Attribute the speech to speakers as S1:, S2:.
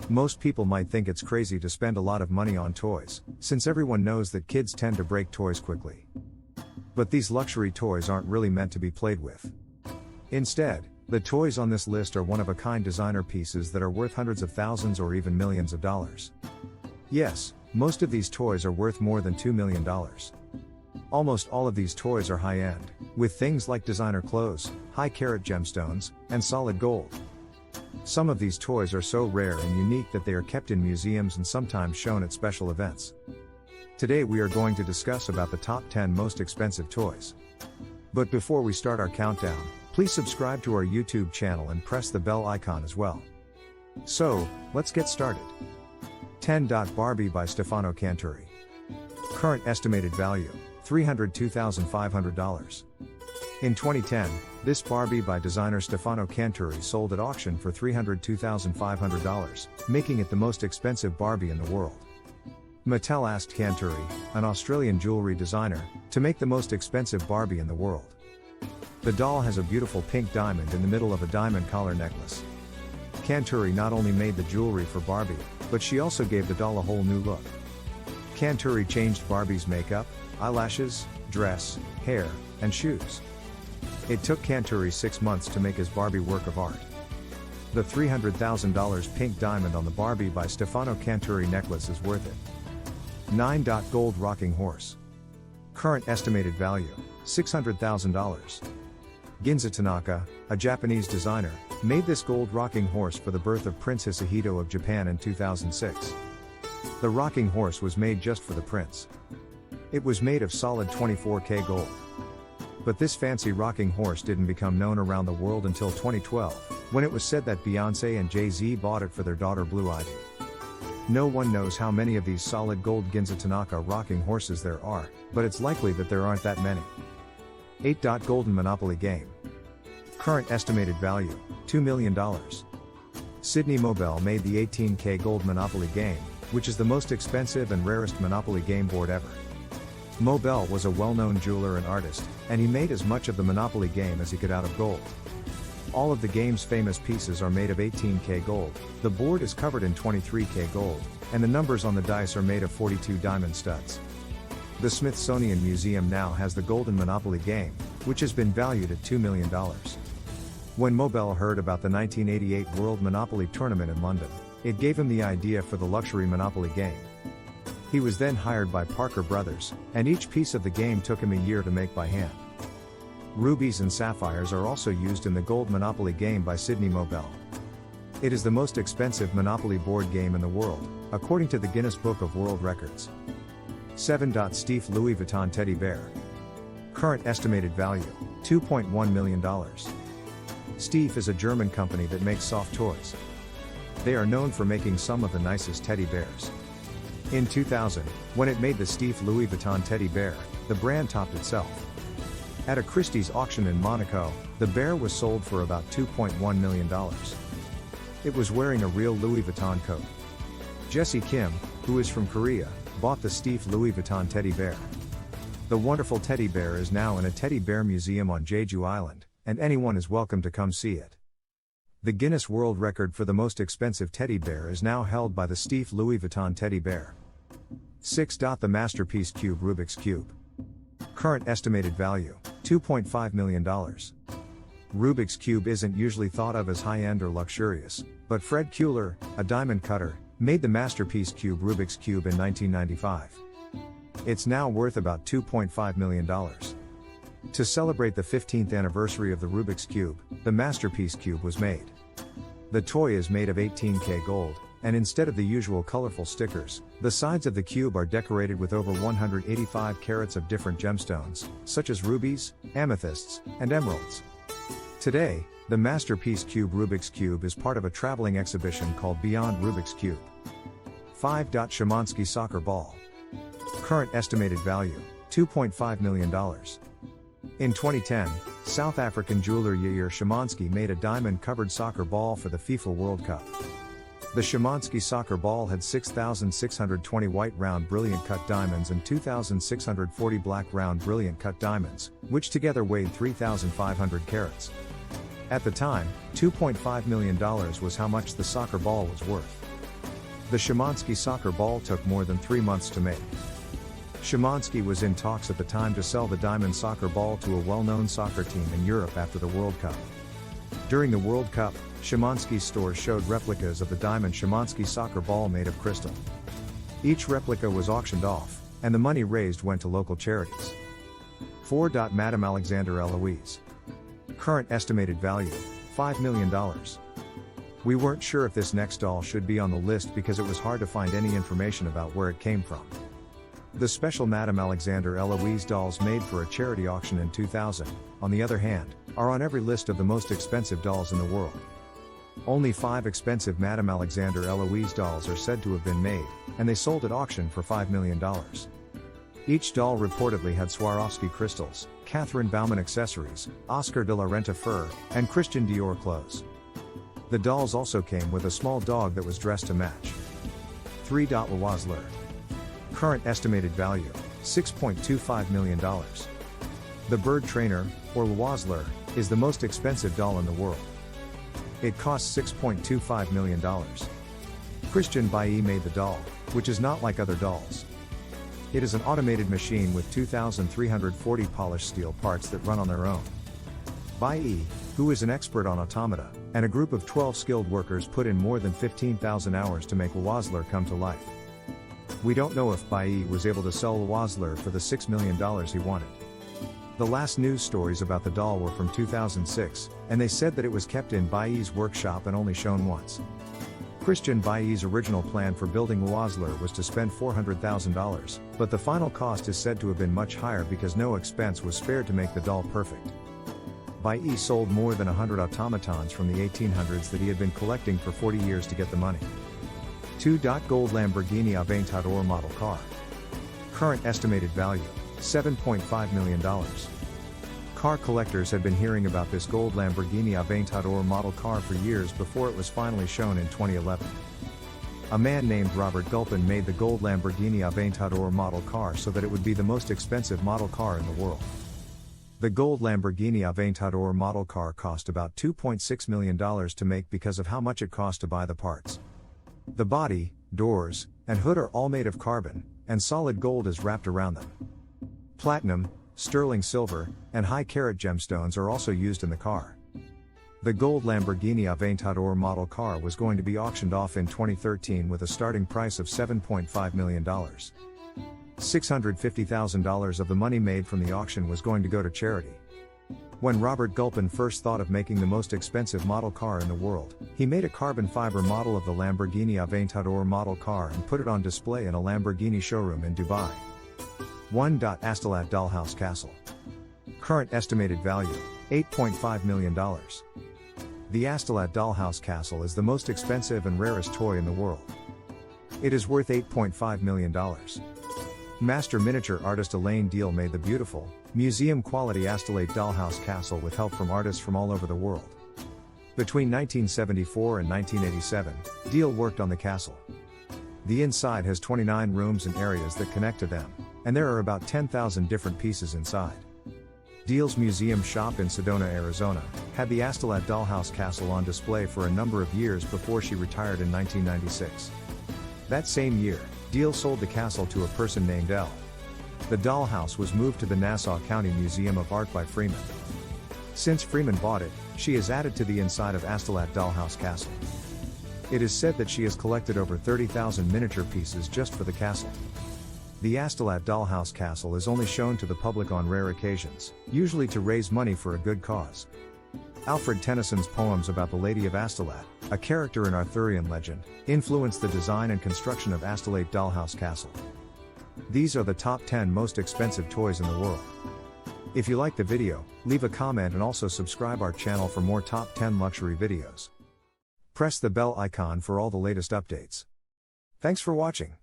S1: Most people might think it's crazy to spend a lot of money on toys, since everyone knows that kids tend to break toys quickly. But these luxury toys aren't really meant to be played with. Instead, the toys on this list are one-of-a-kind designer pieces that are worth hundreds of thousands or even millions of dollars. Yes, most of these toys are worth more than $2 million. Almost all of these toys are high-end, with things like designer clothes, high-carat gemstones, and solid gold. Some of these toys are so rare and unique that they are kept in museums and sometimes shown at special events. Today we are going to discuss about the top 10 most expensive toys. But before we start our countdown, please subscribe to our YouTube channel and press the bell icon as well. So, let's get started. 10. Barbie by Stefano Canturi. Current estimated value, $302,500. In 2010, this Barbie by designer Stefano Canturi sold at auction for $302,500, making it the most expensive Barbie in the world. Mattel asked Canturi, an Australian jewelry designer, to make the most expensive Barbie in the world. The doll has a beautiful pink diamond in the middle of a diamond collar necklace. Canturi not only made the jewelry for Barbie, but she also gave the doll a whole new look. Canturi changed Barbie's makeup, eyelashes, dress, hair, and shoes. It took Canturi 6 months to make his Barbie work of art. The $300,000 pink diamond on the Barbie by Stefano Canturi necklace is worth it. 9. Gold rocking horse. Current estimated value, $600,000. Ginza Tanaka, a Japanese designer, made this gold rocking horse for the birth of Prince Hisahito of Japan in 2006. The rocking horse was made just for the prince. It was made of solid 24K gold. But this fancy rocking horse didn't become known around the world until 2012, when it was said that Beyoncé and Jay-Z bought it for their daughter Blue Ivy. No one knows how many of these solid gold Ginza Tanaka rocking horses there are, but it's likely that there aren't that many. 8. Golden Monopoly game. Current estimated value, $2 million. Sydney Mobile made the 18K gold Monopoly game, which is the most expensive and rarest Monopoly game board ever. Mobile was a well-known jeweler and artist, and he made as much of the Monopoly game as he could out of gold. All of the game's famous pieces are made of 18K gold, the board is covered in 23K gold, and the numbers on the dice are made of 42 diamond studs. The Smithsonian Museum now has the Golden Monopoly game, which has been valued at $2 million. When Mobile heard about the 1988 World Monopoly Tournament in London, it gave him the idea for the luxury Monopoly game. He was then hired by Parker Brothers, and each piece of the game took him a year to make by hand. Rubies and sapphires are also used in the Gold Monopoly game by Sydney Mobile. It is the most expensive Monopoly board game in the world, according to the Guinness Book of World Records. 7. Steve Louis Vuitton Teddy Bear. Current estimated value, $2.1 million. Steve is a German company that makes soft toys. They are known for making some of the nicest teddy bears. In 2000, when it made the Steve Louis Vuitton teddy bear, the brand topped itself. At a Christie's auction in Monaco, the bear was sold for about $2.1 million. It was wearing a real Louis Vuitton coat. Jessie Kim, who is from Korea, bought the Steve Louis Vuitton teddy bear. The wonderful teddy bear is now in a teddy bear museum on Jeju Island, and anyone is welcome to come see it. The Guinness World Record for the most expensive teddy bear is now held by the Steve Louis Vuitton teddy bear. 6. The Masterpiece Cube Rubik's Cube. Current estimated value, $2.5 million. Rubik's Cube isn't usually thought of as high-end or luxurious, but Fred Kuehler, a diamond cutter, made the Masterpiece Cube Rubik's Cube in 1995. It's now worth about $2.5 million. To celebrate the 15th anniversary of the Rubik's Cube, the Masterpiece Cube was made. The toy is made of 18K gold, and instead of the usual colorful stickers, the sides of the cube are decorated with over 185 carats of different gemstones, such as rubies, amethysts, and emeralds. Today, the Masterpiece Cube Rubik's Cube is part of a traveling exhibition called Beyond Rubik's Cube. 5. Szymanski Soccer Ball. Current estimated value, $2.5 million. In 2010, South African jeweler Yair Szymanski made a diamond-covered soccer ball for the FIFA World Cup. The Szymanski soccer ball had 6,620 white round brilliant cut diamonds and 2,640 black round brilliant cut diamonds, which together weighed 3,500 carats. At the time, $2.5 million was how much the soccer ball was worth. The Szymanski soccer ball took more than 3 months to make. Szymanski was in talks at the time to sell the diamond soccer ball to a well-known soccer team in Europe after the World Cup. During the World Cup, Szymanski's stores showed replicas of the diamond Szymanski soccer ball made of crystal. Each replica was auctioned off, and the money raised went to local charities. 4. Madame Alexander Eloise. Current estimated value, $5 million. We weren't sure if this next doll should be on the list because it was hard to find any information about where it came from. The special Madame Alexander Eloise dolls made for a charity auction in 2000, on the other hand, are on every list of the most expensive dolls in the world. Only 5 expensive Madame Alexander Eloise dolls are said to have been made, and they sold at auction for $5 million. Each doll reportedly had Swarovski crystals, Catherine Bauman accessories, Oscar de la Renta fur, and Christian Dior clothes. The dolls also came with a small dog that was dressed to match. 3. Loisler. Current estimated value, $6.25 million. The bird trainer, or Loisler, is the most expensive doll in the world. It costs $6.25 million. Christian Bailly made the doll, which is not like other dolls. It is an automated machine with 2,340 polished steel parts that run on their own. Bailly, who is an expert on automata, and a group of 12 skilled workers put in more than 15,000 hours to make Loisler come to life. We don't know if Bailly was able to sell Loisler for the $6 million he wanted. The last news stories about the doll were from 2006, and they said that it was kept in Bailly's workshop and only shown once. Christian Bailly's original plan for building Loisler was to spend $400,000, but the final cost is said to have been much higher because no expense was spared to make the doll perfect. Bailly sold more than 100 automatons from the 1800s that he had been collecting for 40 years to get the money. 2. Gold Lamborghini Aventador model car. Current estimated value, $7.5 million. Car collectors had been hearing about this gold Lamborghini Aventador model car for years before it was finally shown in 2011. A man named Robert Gulpin made the gold Lamborghini Aventador model car so that it would be the most expensive model car in the world. The gold Lamborghini Aventador model car cost about $2.6 million to make because of how much it cost to buy the parts. The body, doors, and hood are all made of carbon, and solid gold is wrapped around them. Platinum, sterling silver, and high-carat gemstones are also used in the car. The gold Lamborghini Aventador model car was going to be auctioned off in 2013 with a starting price of $7.5 million. $650,000 of the money made from the auction was going to go to charity. When Robert Gulpin first thought of making the most expensive model car in the world, he made a carbon fiber model of the Lamborghini Aventador model car and put it on display in a Lamborghini showroom in Dubai. 1. Astolat Dollhouse Castle. Current estimated value, $8.5 million. The Astolat Dollhouse Castle is the most expensive and rarest toy in the world. It is worth $8.5 million. Master miniature artist Elaine Deal made the beautiful, museum-quality Astolat Dollhouse Castle with help from artists from all over the world. Between 1974 and 1987, Deal worked on the castle. The inside has 29 rooms and areas that connect to them, and there are about 10,000 different pieces inside. Deal's museum shop in Sedona, Arizona, had the Astolat Dollhouse Castle on display for a number of years before she retired in 1996. That same year, Deal sold the castle to a person named L. The dollhouse was moved to the Nassau County Museum of Art by Freeman. Since Freeman bought it, she is added to the inside of Astolat Dollhouse Castle. It is said that she has collected over 30,000 miniature pieces just for the castle. The Astolat Dollhouse Castle is only shown to the public on rare occasions, usually to raise money for a good cause. Alfred Tennyson's poems about the Lady of Astolat, a character in Arthurian legend, influenced the design and construction of Astolat Dollhouse Castle. These are the top 10 most expensive toys in the world. If you liked the video, leave a comment and also subscribe our channel for more top 10 luxury videos. Press the bell icon for all the latest updates. Thanks for watching.